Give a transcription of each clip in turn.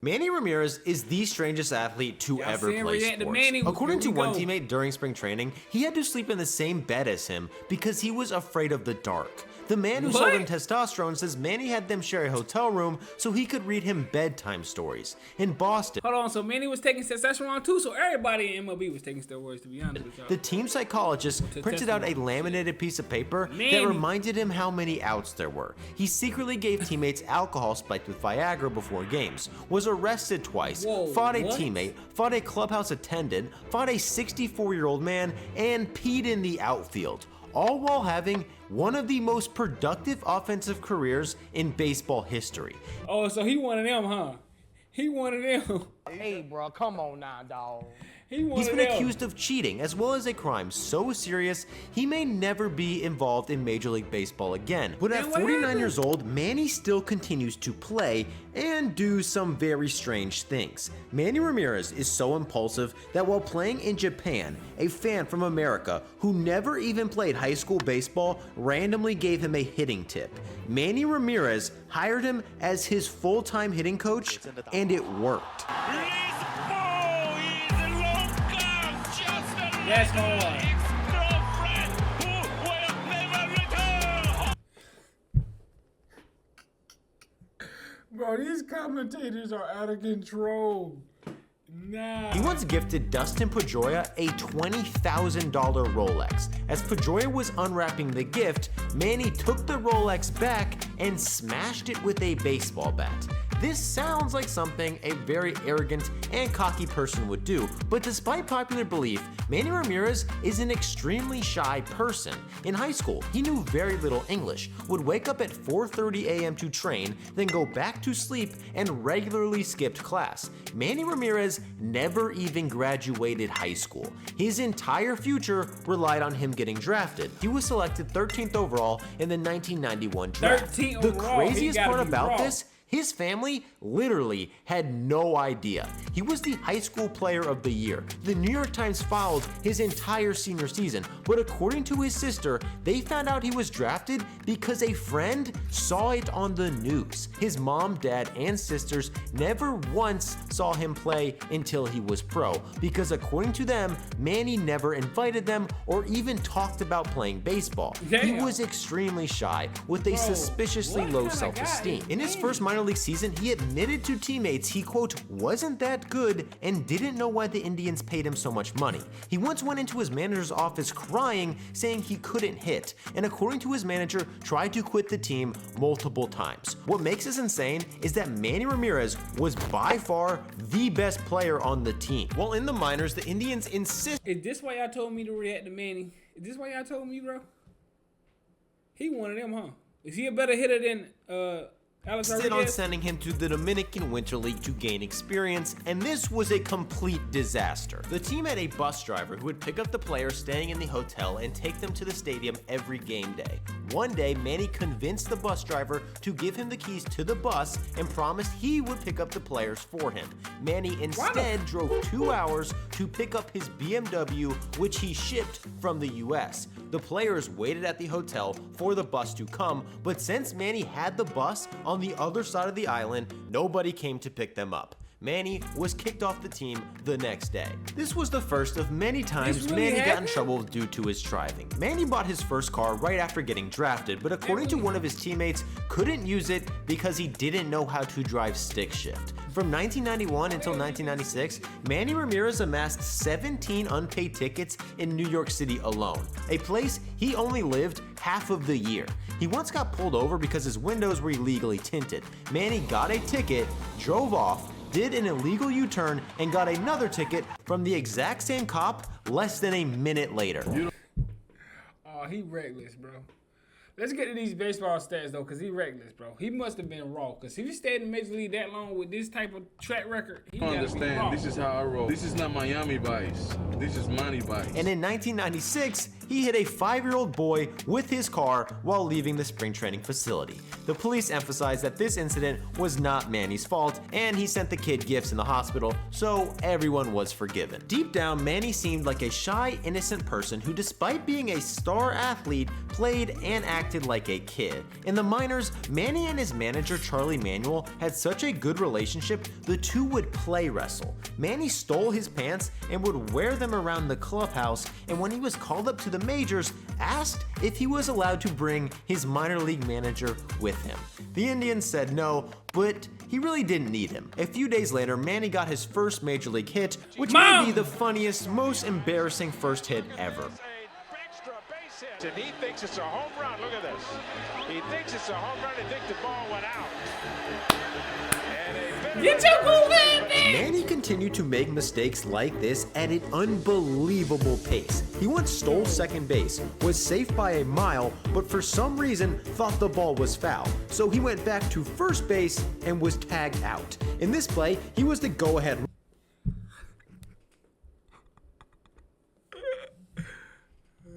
Manny Ramirez is the strangest athlete to ever play sports. According to one teammate during spring training, he had to sleep in the same bed as him because he was afraid of the dark. The man who sold him testosterone says Manny had them share a hotel room so he could read him bedtime stories. In Boston, hold on, so Manny was taking testosterone too, so everybody in MLB was taking steroids, to be honest with y'all. The team psychologist printed out a laminated piece of paper that reminded him how many outs there were. He secretly gave teammates alcohol spiked with Viagra before games, was arrested twice, fought a teammate, fought a clubhouse attendant, fought a 64-year-old man, and peed in the outfield, all while having one of the most productive offensive careers in baseball history. Oh, so he one of them, huh? He one of them. Hey, bro, come on now, dog. He's been accused of cheating, as well as a crime so serious he may never be involved in Major League Baseball again. But at 49 years old, Manny still continues to play and do some very strange things. Manny Ramirez is so impulsive that while playing in Japan, a fan from America who never even played high school baseball randomly gave him a hitting tip. Manny Ramirez hired him as his full-time hitting coach, and it worked. Yes, Lord. Bro, these commentators are out of control. Nah. He once gifted Dustin Pedroia a $20,000 Rolex. As Pedroia was unwrapping the gift, Manny took the Rolex back and smashed it with a baseball bat. This sounds like something a very arrogant and cocky person would do, but despite popular belief, Manny Ramirez is an extremely shy person. In high school, he knew very little English, would wake up at 4:30 a.m. to train, then go back to sleep and regularly skipped class. Manny Ramirez never even graduated high school. His entire future relied on him getting drafted. He was selected 13th overall in the 1991 draft. The craziest part about this, his family literally had no idea. He was the high school player of the year. The New York Times followed his entire senior season, but according to his sister, they found out he was drafted because a friend saw it on the news. His mom, dad, and sisters never once saw him play until he was pro, because according to them, Manny never invited them or even talked about playing baseball. He was extremely shy, with a suspiciously low self-esteem. In his first minor league season, he admitted to teammates he, quote, wasn't that good and didn't know why the Indians paid him so much money. He once went into his manager's office crying, saying he couldn't hit, and according to his manager, tried to quit the team multiple times. What makes this insane is that Manny Ramirez was by far the best player on the team. While in the minors, the Indians insist. Is this why y'all told me to react to Manny? Is this why y'all told me, bro? He one of them, huh? Is he a better hitter than Insisted on sending him to the Dominican Winter League to gain experience, and this was a complete disaster. The team had a bus driver who would pick up the players staying in the hotel and take them to the stadium every game day. One day, Manny convinced the bus driver to give him the keys to the bus and promised he would pick up the players for him. Manny instead drove 2 hours to pick up his BMW, which he shipped from the US. The players waited at the hotel for the bus to come, but since Manny had the bus on the other side of the island, nobody came to pick them up. Manny was kicked off the team the next day. This was the first of many times Manny got in trouble due to his driving. Manny bought his first car right after getting drafted, but according to one of his teammates, couldn't use it because he didn't know how to drive stick shift. From 1991 until 1996, Manny Ramirez amassed 17 unpaid tickets in New York City alone, a place he only lived half of the year. He once got pulled over because his windows were illegally tinted. Manny got a ticket, drove off, did an illegal U-turn, and got another ticket from the exact same cop less than a minute later. Oh, he reckless, bro. Let's get to these baseball stats, though, because he reckless, bro. He must have been raw, because if he stayed in Major League that long with this type of track record, he gotta be raw. This is how I roll. This is not Miami Vice. This is Manny Vice. And in 1996, he hit a 5-year-old boy with his car while leaving the spring training facility. The police emphasized that this incident was not Manny's fault, and he sent the kid gifts in the hospital, so everyone was forgiven. Deep down, Manny seemed like a shy, innocent person who, despite being a star athlete, played and acted acted like a kid. In the minors, Manny and his manager Charlie Manuel had such a good relationship, the two would play wrestle. Manny stole his pants and would wear them around the clubhouse, and when he was called up to the majors, asked if he was allowed to bring his minor league manager with him. The Indians said no, but he really didn't need him. A few days later, Manny got his first major league hit, which may be the funniest, most embarrassing first hit ever. And he thinks it's a home run. Look at this. He thinks it's a home run. He thinks the ball went out. Get your cool man, man! Manny continued to make mistakes like this at an unbelievable pace. He once stole second base, was safe by a mile, but for some reason thought the ball was foul. So he went back to first base and was tagged out. In this play, he was the go-ahead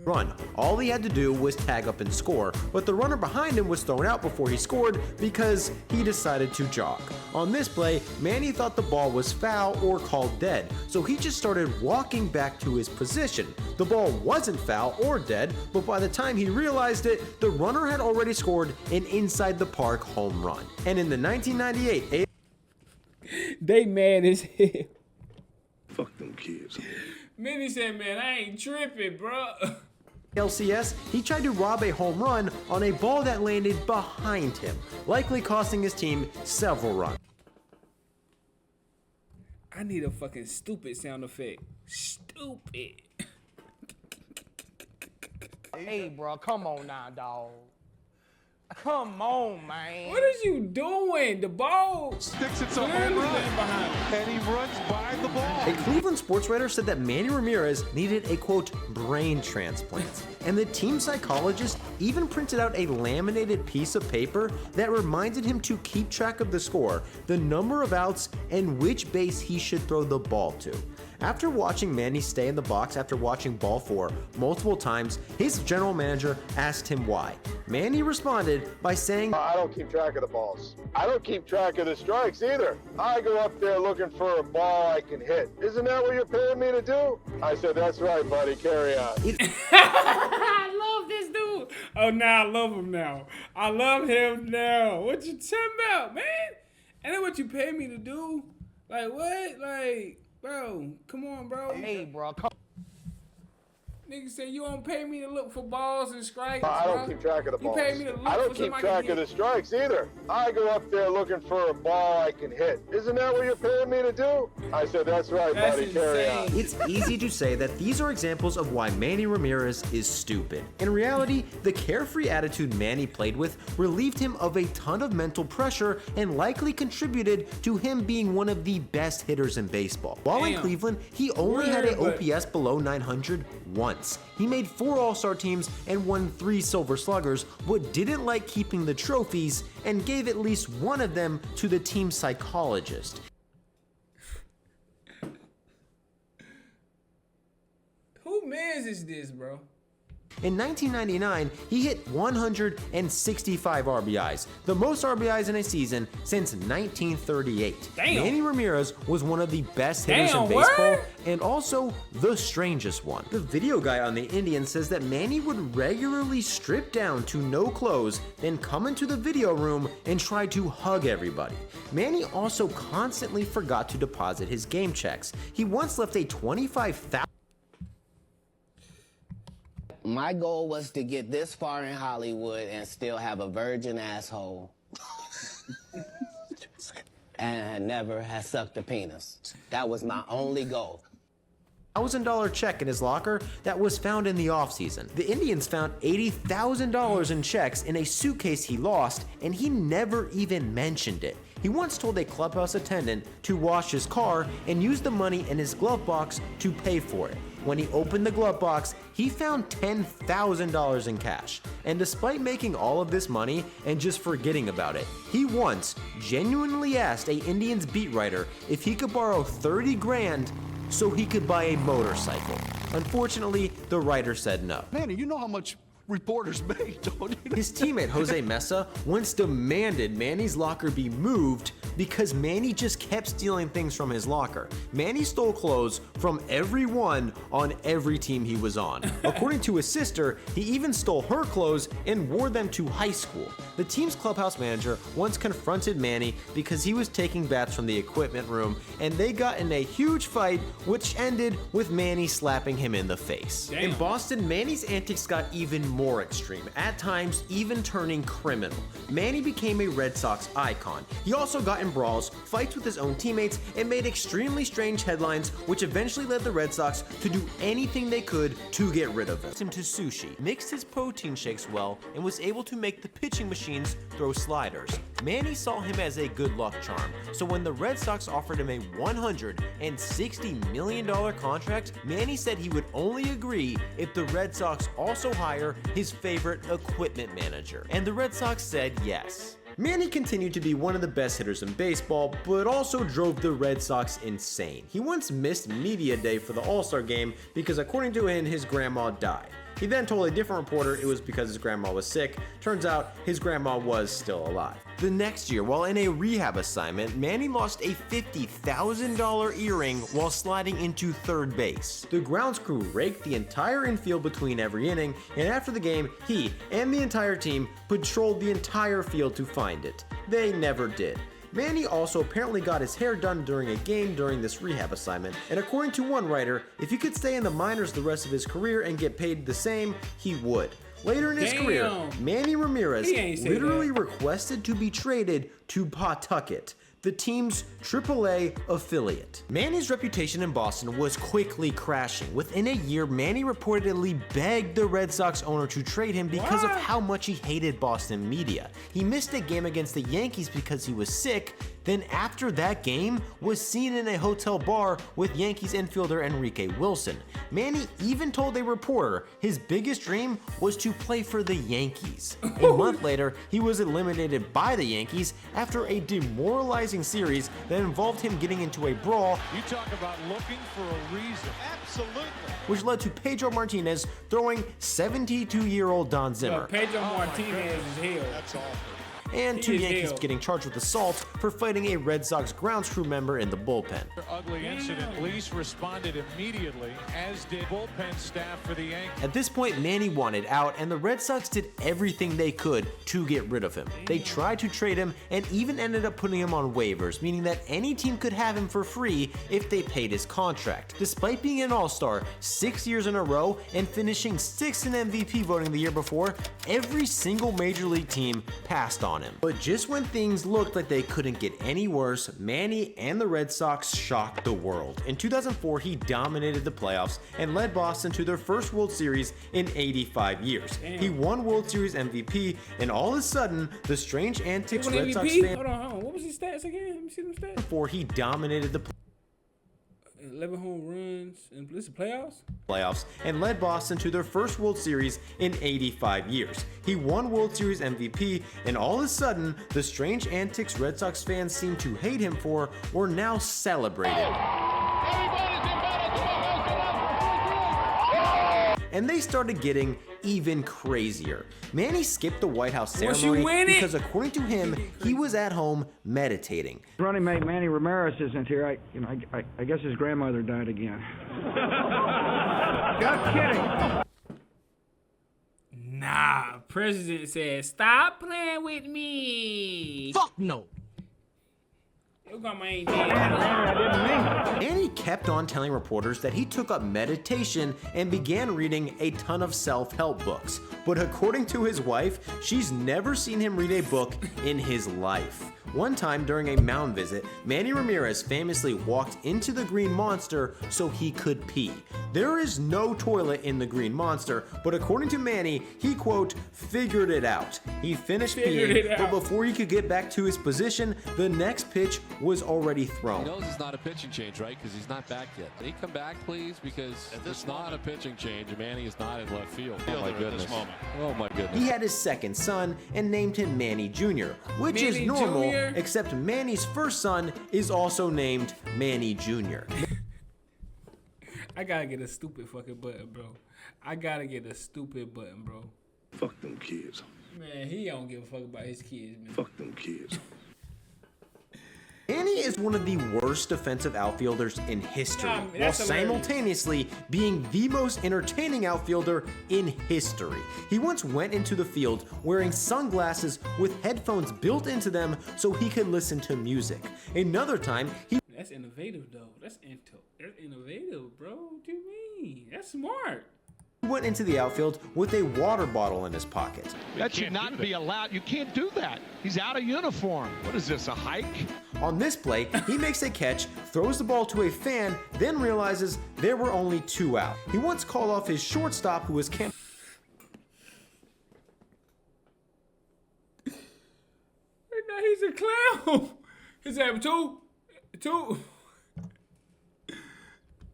run. All he had to do was tag up and score, but the runner behind him was thrown out before he scored because he decided to jog. On this play, Manny thought the ball was foul or called dead, so he just started walking back to his position. The ball wasn't foul or dead, but by the time he realized it, the runner had already scored an inside the park home run. And in the 1998 They mad as hell. Fuck them kids. Manny said, man, I ain't tripping, bro. LCS, he tried to rob a home run on a ball that landed behind him, likely costing his team several runs. I need a fucking stupid sound effect. Stupid. Hey, bro, come on now, dog. Come on, man. What is you doing? The ball Sticks it to home run. And he runs by the ball. A Cleveland sports writer said that Manny Ramirez needed a, quote, brain transplant. And the team psychologist even printed out a laminated piece of paper that reminded him to keep track of the score, the number of outs, and which base he should throw the ball to. After watching Manny stay in the box after watching ball 4 multiple times, his general manager asked him why. Manny responded by saying, I don't keep track of the balls. I don't keep track of the strikes either. I go up there looking for a ball I can hit. Isn't that what you're paying me to do? I said, that's right, buddy. Carry on. I love this dude. Oh, now I love him now. I love him now. What you talking about, man? Ain't that what you pay me to do? Like, what? Like, bro, come on, bro. Hey, bro, come. Nigga say you don't pay me to look for balls and strikes. I don't bro. keep track of the balls. You pay me to look I don't for keep somebody track to of the hit. strikes either. I go up there looking for a ball I can hit. Isn't that what you're paying me to do? I said, that's right, That's buddy. Carry on. insane. it's easy to say that these are examples of why Manny Ramirez is stupid. In reality, the carefree attitude Manny played with relieved him of a ton of mental pressure and likely contributed to him being one of the best hitters in baseball. While in Damn. Cleveland, he only had an Word, but- OPS below 900 once. He made 4 All-Star teams and won 3 Silver Sluggers, but didn't like keeping the trophies and gave at least one of them to the team psychologist. Who mans is this, bro? In 1999, he hit 165 RBIs, the most RBIs in a season since 1938. Damn. Manny Ramirez was one of the best hitters Damn, in baseball word? and also the strangest one. The video guy on the Indians says that Manny would regularly strip down to no clothes, then come into the video room and try to hug everybody. Manny also constantly forgot to deposit his game checks. He once left a $25,000 My goal was to get this far in Hollywood and still have a virgin asshole. And never have sucked a penis. That was my only goal. $1,000 check in his locker that was found in the offseason. The Indians found $80,000 in checks in a suitcase he lost, and he never even mentioned it. He once told a clubhouse attendant to wash his car and use the money in his glove box to pay for it. When he opened the glove box, he found $10,000 in cash. And despite making all of this money and just forgetting about it, he once genuinely asked a Indians beat writer if he could borrow 30 grand so he could buy a motorcycle. Unfortunately, the writer said no. Manny, you know how much reporters make, don't you? His teammate Jose Mesa once demanded Manny's locker be moved because Manny just kept stealing things from his locker. Manny stole clothes from everyone on every team he was on. According to his sister, he even stole her clothes and wore them to high school. The team's clubhouse manager once confronted Manny because he was taking bats from the equipment room, and they got in a huge fight, which ended with Manny slapping him in the face. Damn. In Boston, Manny's antics got even more extreme, at times even turning criminal. Manny became a Red Sox icon. He also got in brawls, fights with his own teammates, and made extremely strange headlines, which eventually led the Red Sox to do anything they could to get rid of him. To sushi, mixed his protein shakes well, and was able to make the pitching machines throw sliders. Manny saw him as a good luck charm, so when the Red Sox offered him a $160 million contract, Manny said he would only agree if the Red Sox also hire his favorite equipment manager, and the Red Sox said yes. Manny continued to be one of the best hitters in baseball, but also drove the Red Sox insane. He once missed media day for the All-Star game because, according to him, his grandma died. He then told a different reporter it was because his grandma was sick. Turns out his grandma was still alive. The next year, while in a rehab assignment, Manny lost a $50,000 earring while sliding into third base. The grounds crew raked the entire infield between every inning, and after the game, he and the entire team patrolled the entire field to find it. They never did. Manny also apparently got his hair done during a game during this rehab assignment, and according to one writer, if he could stay in the minors the rest of his career and get paid the same, he would. Later in his career, Manny Ramirez literally requested to be traded to Pawtucket, the team's AAA affiliate. Manny's reputation in Boston was quickly crashing. Within a year, Manny reportedly begged the Red Sox owner to trade him because of how much he hated Boston media. He missed a game against the Yankees because he was sick, then after that game was seen in a hotel bar with Yankees infielder Enrique Wilson. Manny even told a reporter his biggest dream was to play for the Yankees. A month later, he was eliminated by the Yankees after a demoralizing series that involved him getting into a brawl. You talk about looking for a reason. Absolutely. Which led to Pedro Martinez throwing 72-year-old Don Zimmer. Pedro Martinez is hell. That's awful. And two Yankees getting charged with assault for fighting a Red Sox grounds crew member in the bullpen. Ugly incident. Police responded immediately, as did bullpen staff for the Yankees. At this point, Manny wanted out, and the Red Sox did everything they could to get rid of him. They tried to trade him and even ended up putting him on waivers, meaning that any team could have him for free if they paid his contract. Despite being an all-star 6 years in a row and finishing 6th in MVP voting the year before, every single major league team passed on him. But just when things looked like they couldn't get any worse, Manny and the Red Sox shocked the world. In 2004, he dominated the playoffs and led Boston to their first World Series in 85 years. Damn. He won World Series MVP, and all of a sudden, the strange antics Red MVP? Sox fans... Hold on. What was his stats again? Let me see them stats. Before he dominated the 11 home runs in the playoffs and led Boston to their first World Series in 85 years. He won World Series MVP, and all of a sudden, the strange antics Red Sox fans seem to hate him for were now celebrated. And they started getting even crazier. Manny skipped the White House ceremony because, according to him, he was at home meditating. Running mate Manny Ramirez isn't here. I guess his grandmother died again. Just kidding. Nah, president said, stop playing with me. Fuck no. Your grandma ain't dead. Manny kept on telling reporters that he took up meditation and began reading a ton of self-help books. But according to his wife, she's never seen him read a book in his life. One time during a mound visit, Manny Ramirez famously walked into the Green Monster so he could pee. There is no toilet in the Green Monster, but according to Manny, he, quote, figured it out. He finished peeing, but before he could get back to his position, the next pitch was already thrown. He knows it's not a pitching change, right? Because he's not back yet. Can he come back, please? Because it's not a pitching change. Manny is not in left field. Oh, my goodness. Oh, my goodness. He had his second son and named him Manny Jr., which is normal, except Manny's first son is also named Manny Jr. I gotta get a stupid fucking button, bro. I gotta get a stupid button, bro. Fuck them kids. Man, he don't give a fuck about his kids, man. Fuck them kids. Manny is one of the worst defensive outfielders in history, Nah, while that's hilarious. simultaneously being the most entertaining outfielder in history. He once went into the field wearing sunglasses with headphones built into them so he could listen to music. Another time, he That's innovative, though. That's innovative, bro. What do you mean? That's smart. went into the outfield with a water bottle in his pocket. That should not be allowed. You can't do that. He's out of uniform. What is this, a hike? On this play, he makes a catch, throws the ball to a fan, then realizes there were only 2 out. He once called off his shortstop who was camping. Now he's a clown. He's having two.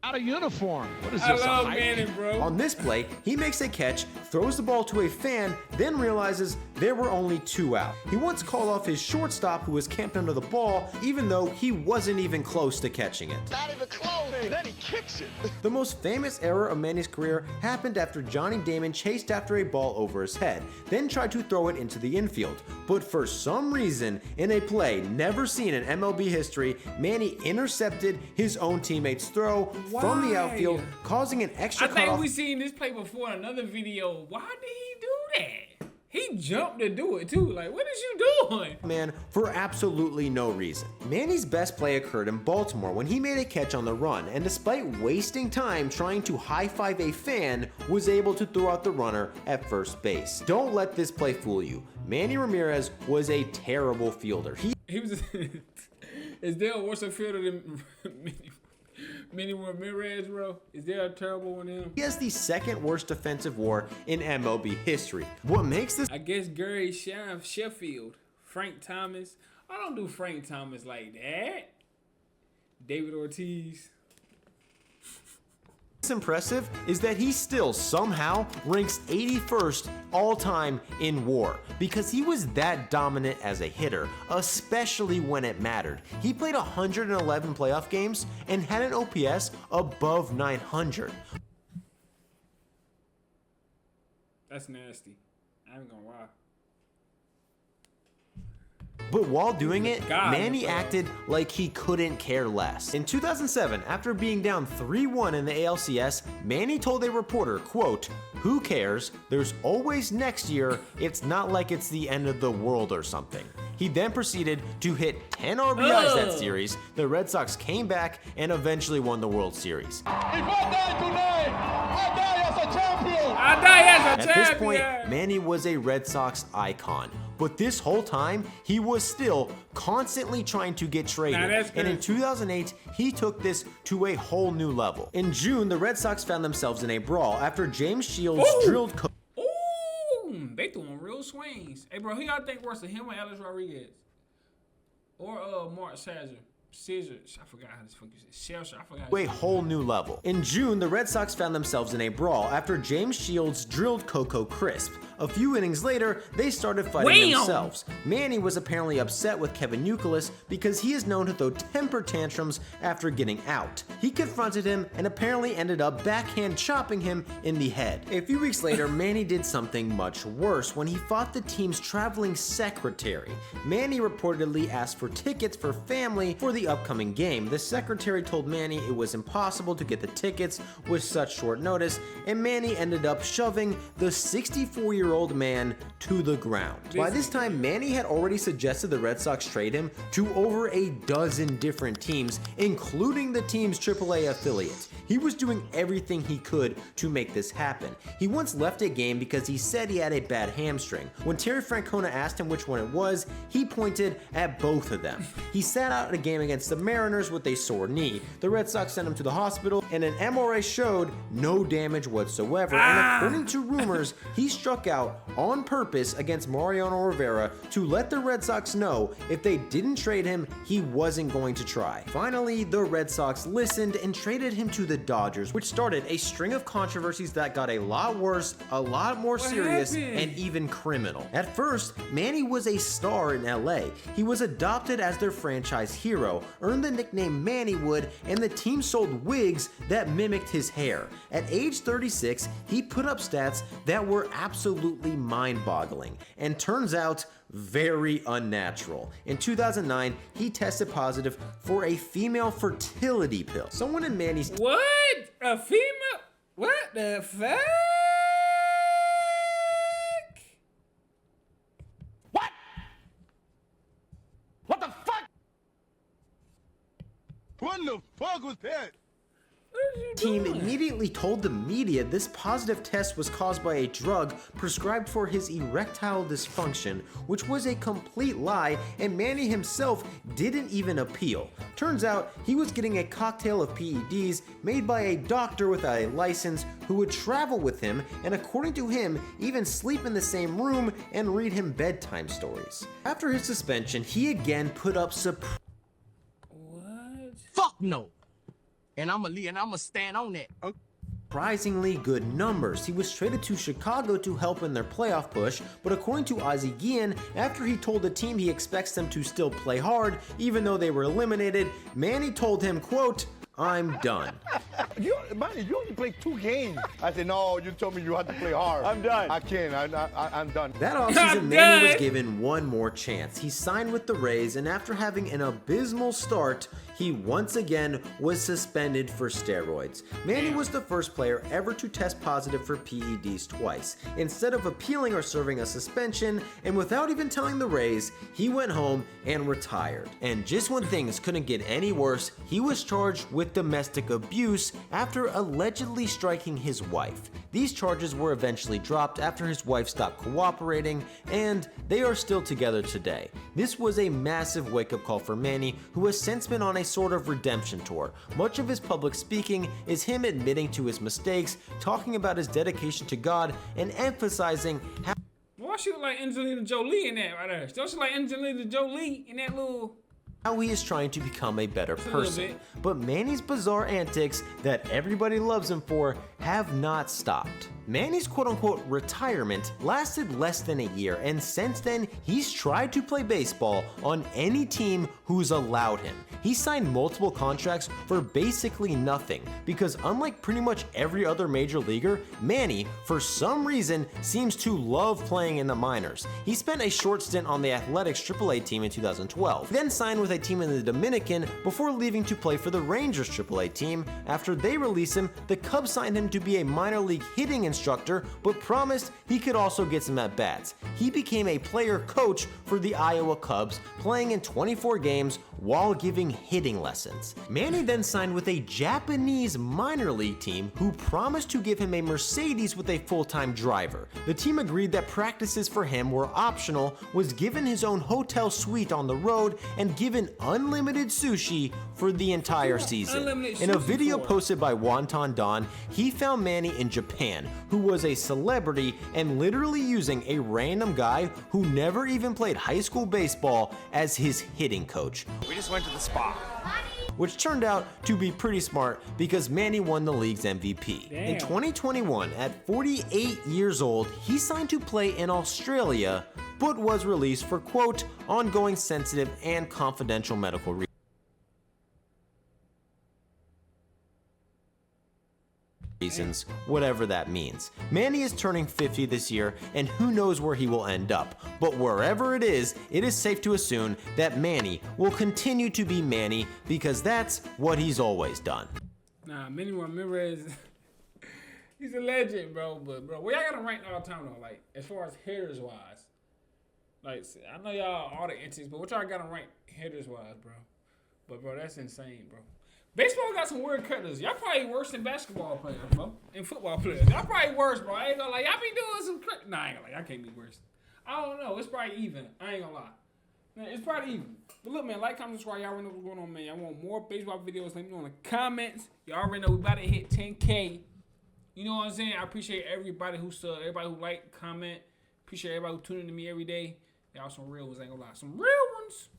Out of uniform. What is I this, a love hike? Manny, bro. On this play, he makes a catch, throws the ball to a fan, then realizes there were only 2 out. He once called off his shortstop who was camped under the ball, even though he wasn't even close to catching it. Not even close. Then he kicks it. The most famous error of Manny's career happened after Johnny Damon chased after a ball over his head, then tried to throw it into the infield. But for some reason, in a play never seen in MLB history, Manny intercepted his own teammate's throw from the outfield, causing an extra I think cutoff. we seen this play before in another video. Why did he do that? He jumped to do it too. Like, what is you doing? Man, for absolutely no reason. Manny's best play occurred in Baltimore when he made a catch on the run, and despite wasting time trying to high-five a fan, was able to throw out the runner at first base. Don't let this play fool you. Manny Ramirez was a terrible fielder. He was. Is there a worse fielder than Manny Ramirez, bro? Is there a terrible one in him? He has the second worst defensive WAR in MLB history. What makes this I guess Gary Sheffield, Frank Thomas. I don't do Frank Thomas like that. David Ortiz. impressive is that he still somehow ranks 81st all-time in WAR because he was that dominant as a hitter, especially when it mattered. He played 111 playoff games and had an OPS above 900. That's nasty. I ain't gonna lie. But while doing it, God, Manny acted like he couldn't care less. In 2007, after being down 3-1 in the ALCS, Manny told a reporter, quote, "Who cares? There's always next year. It's not like it's the end of the world or something." He then proceeded to hit 10 RBIs that series. The Red Sox came back and eventually won the World Series. If I die tonight, I die as a champion. I die as a At champion. this point, Manny was a Red Sox icon. But this whole time, he was still constantly trying to get traded. And in 2008, he took this to a whole new level. In June, the Red Sox found themselves in a brawl after James Shields drilled Ooh, they doing real swings. Hey, bro, who y'all think worse than him or Alex Rodriguez? Or Mark Scissors. I forgot how this fuck you say. I forgot. a whole new level. In June, the Red Sox found themselves in a brawl after James Shields drilled Coco Crisp. A few innings later, they started fighting themselves. Manny was apparently upset with Kevin Youkilis because he is known to throw temper tantrums after getting out. He confronted him and apparently ended up backhand chopping him in the head. A few weeks later, Manny did something much worse when he fought the team's traveling secretary. Manny reportedly asked for tickets for family for the upcoming game. The secretary told Manny it was impossible to get the tickets with such short notice, and Manny ended up shoving the 64-year-old man to the ground. By this time, Manny had already suggested the Red Sox trade him to over a dozen different teams, including the team's AAA affiliate. He was doing everything he could to make this happen. He once left a game because he said he had a bad hamstring. When Terry Francona asked him which one it was, he pointed at both of them. He sat out a game against the Mariners with a sore knee. The Red Sox sent him to the hospital, and an MRI showed no damage whatsoever. And according to rumors, he struck out on purpose against Mariano Rivera to let the Red Sox know if they didn't trade him, he wasn't going to try. Finally, the Red Sox listened and traded him to the Dodgers, which started a string of controversies that got a lot worse, a lot more serious, and even criminal. At first, Manny was a star in LA. He was adopted as their franchise hero, Chicago, earned the nickname Mannywood, and the team sold wigs that mimicked his hair. At age 36, he put up stats that were absolutely mind-boggling, and turns out very unnatural. In 2009, he tested positive for a female fertility pill. Someone in Manny's... What? A female? What the fuck? What the fuck was that? Team immediately told the media this positive test was caused by a drug prescribed for his erectile dysfunction, which was a complete lie, and Manny himself didn't even appeal. Turns out he was getting a cocktail of PEDs made by a doctor with a license who would travel with him and, according to him, even sleep in the same room and read him bedtime stories. After his suspension, he again put up Fuck no. And I'ma stand on that. surprisingly good numbers. He was traded to Chicago to help in their playoff push, but according to Ozzie Guillen, after he told the team he expects them to still play hard, even though they were eliminated, Manny told him, quote, "I'm done." Manny, you only played 2 games. I said, no, you told me you had to play hard. I'm done. I can't. I'm done. That offseason, Manny was given one more chance. He signed with the Rays, and after having an abysmal start, he once again was suspended for steroids. Manny was the first player ever to test positive for PEDs twice. Instead of appealing or serving a suspension, and without even telling the Rays, he went home and retired. And just when things couldn't get any worse, he was charged with domestic abuse after allegedly striking his wife. These charges were eventually dropped after his wife stopped cooperating, and they are still together today. This was a massive wake-up call for Manny, who has since been on a sort of redemption tour. Much of his public speaking is him admitting to his mistakes, talking about his dedication to God, and emphasizing how... Why she look like Angelina Jolie in that right there? Don't she like Angelina Jolie in that little... how he is trying to become a better person. But Manny's bizarre antics that everybody loves him for have not stopped. Manny's quote-unquote retirement lasted less than a year, and since then, he's tried to play baseball on any team who's allowed him. He signed multiple contracts for basically nothing, because unlike pretty much every other major leaguer, Manny, for some reason, seems to love playing in the minors. He spent a short stint on the Athletics AAA team in 2012, then signed with a team in the Dominican before leaving to play for the Rangers AAA team. After they released him, the Cubs signed him to be a minor league hitting instructor, but promised he could also get some at-bats. He became a player coach for the Iowa Cubs, playing in 24 games while giving hitting lessons. Manny then signed with a Japanese minor league team who promised to give him a Mercedes with a full-time driver. The team agreed that practices for him were optional, was given his own hotel suite on the road, and given unlimited sushi for the entire season. In a video posted by Wonton Don, he found Manny in Japan, who was a celebrity, and literally using a random guy who never even played high school baseball as his hitting coach. We just went to the spa. Which turned out to be pretty smart because Manny won the league's MVP. Damn. In 2021, at 48 years old, he signed to play in Australia, but was released for, quote, ongoing sensitive and confidential medical reasons, whatever that means. Manny is turning 50 this year, and who knows where he will end up. But wherever it is safe to assume that Manny will continue to be Manny, because that's what he's always done. Nah, Manny Ramirez, he's a legend, bro. But bro, where y'all got him ranked all the time though? Like as far as hitters wise, like I know y'all all the antics, but what y'all got him ranked hitters wise, bro? But bro, that's insane, bro. Baseball got some weird cutters. Y'all probably worse than basketball players, bro. And football players. Y'all probably worse, bro. I ain't gonna lie. Y'all be doing some Nah, I ain't gonna lie. I can't be worse. I don't know. It's probably even. I ain't gonna lie. Man, it's probably even. But look, man, like, comment, subscribe. Y'all already know what's going on, man. Y'all want more baseball videos? Let me know in the comments. Y'all already know we about to hit 10K. You know what I'm saying? I appreciate everybody who everybody who like, comment. Appreciate everybody who tuning to me every day. Y'all some real ones, ain't gonna lie. Some real ones.